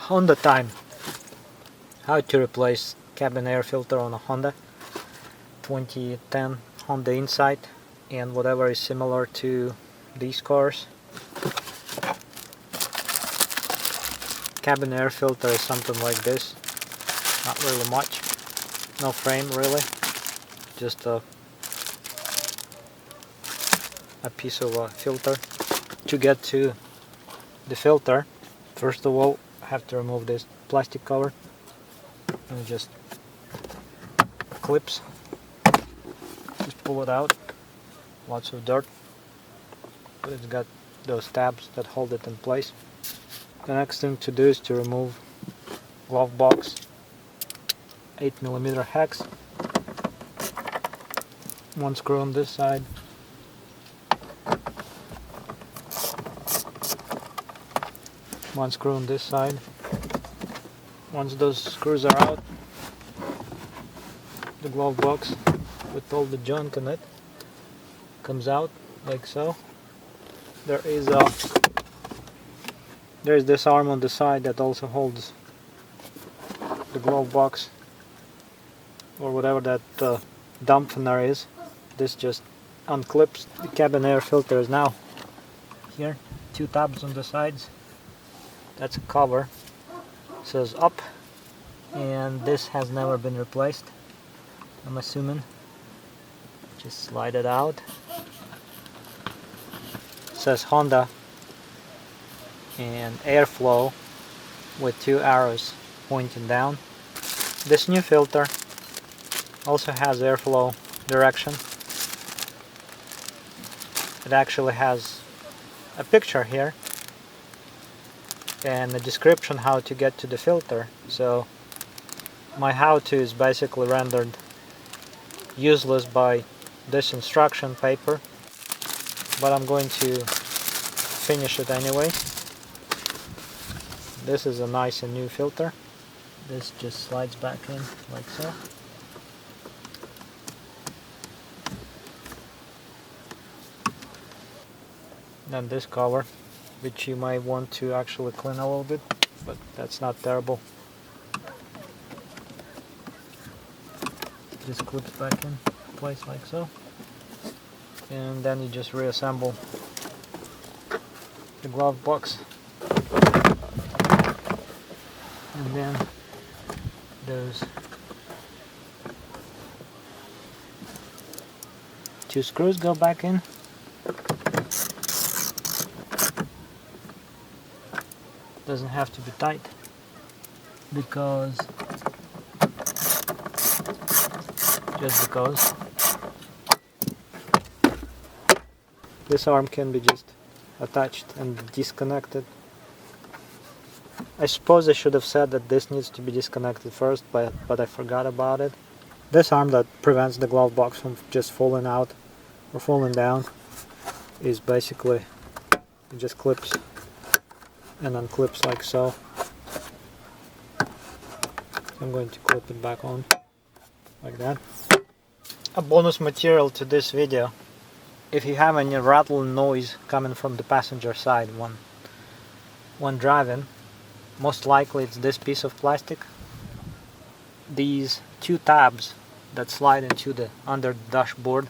Honda time. How to replace cabin air filter on a Honda 2010 Honda Insight and whatever is similar to these cars. Cabin air filter is something like this. Not really much. No frame really. Just a piece of a filter. To get to the filter, first of all, I have to remove this plastic cover and just clips. Just pull it out. Lots of dirt, but it's got those tabs that hold it in place. The next thing to do is to remove glove box, 8mm hex. One screw on this side. One screw on this side. Once those screws are out, the glove box with all the junk in it comes out like so. There's this arm on the side that also holds the glove box or whatever that dampener is. This just unclips. The cabin air filter is now here. 2 tabs on the sides. That's a cover. It says up, and this has never been replaced, I'm assuming. Just slide it out. It says Honda and airflow with 2 arrows pointing down. This new filter also has airflow direction. It actually has a picture here and a description how to get to the filter. So my how-to is basically rendered useless by this instruction paper, but I'm going to finish it anyway. This is a nice and new filter. This just slides back in like so. Then this cover, which you might want to actually clean a little bit, but that's not terrible. Just clips back in place like so, and then you just reassemble the glove box, and then those 2 screws go back in. Doesn't have to be tight because this arm can be just attached and disconnected. I suppose I should have said that this needs to be disconnected first, but I forgot about it. This arm that prevents the glove box from just falling out or falling down is basically, it just clips and unclips like so. I'm going to clip it back on like that. A bonus material to this video: if you have any rattling noise coming from the passenger side when driving, most likely it's this piece of plastic. These 2 tabs that slide into the under the dashboard,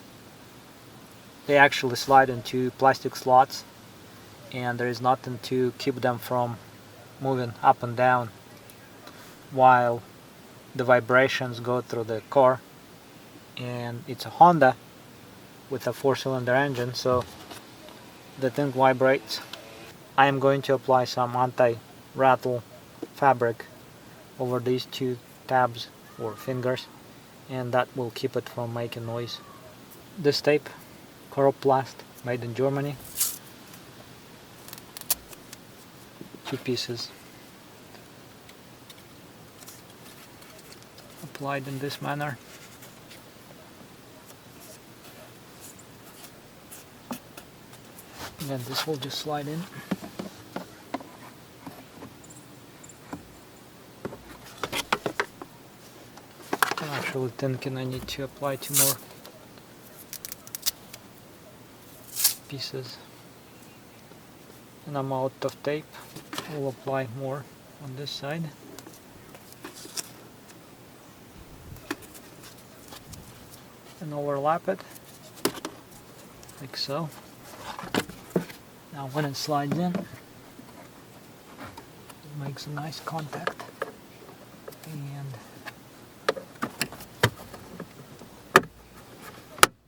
they actually slide into plastic slots, and there is nothing to keep them from moving up and down while the vibrations go through the car. And it's a Honda with a 4-cylinder engine, so the thing vibrates. I am going to apply some anti-rattle fabric over these 2 tabs or fingers, and that will keep it from making noise. This tape, Coroplast, made in Germany. 2 pieces. Applied in this manner. And then this will just slide in. I'm actually thinking I need to apply 2 more pieces. And I'm out of tape. We'll apply more on this side. And overlap it like so. Now when it slides in, it makes a nice contact, and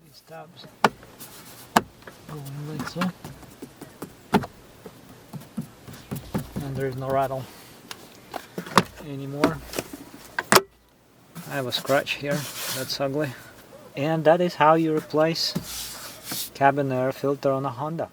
these tabs go in like so, and there is no rattle anymore. I have a scratch here, that's ugly. And that is how you replace cabin air filter on a Honda.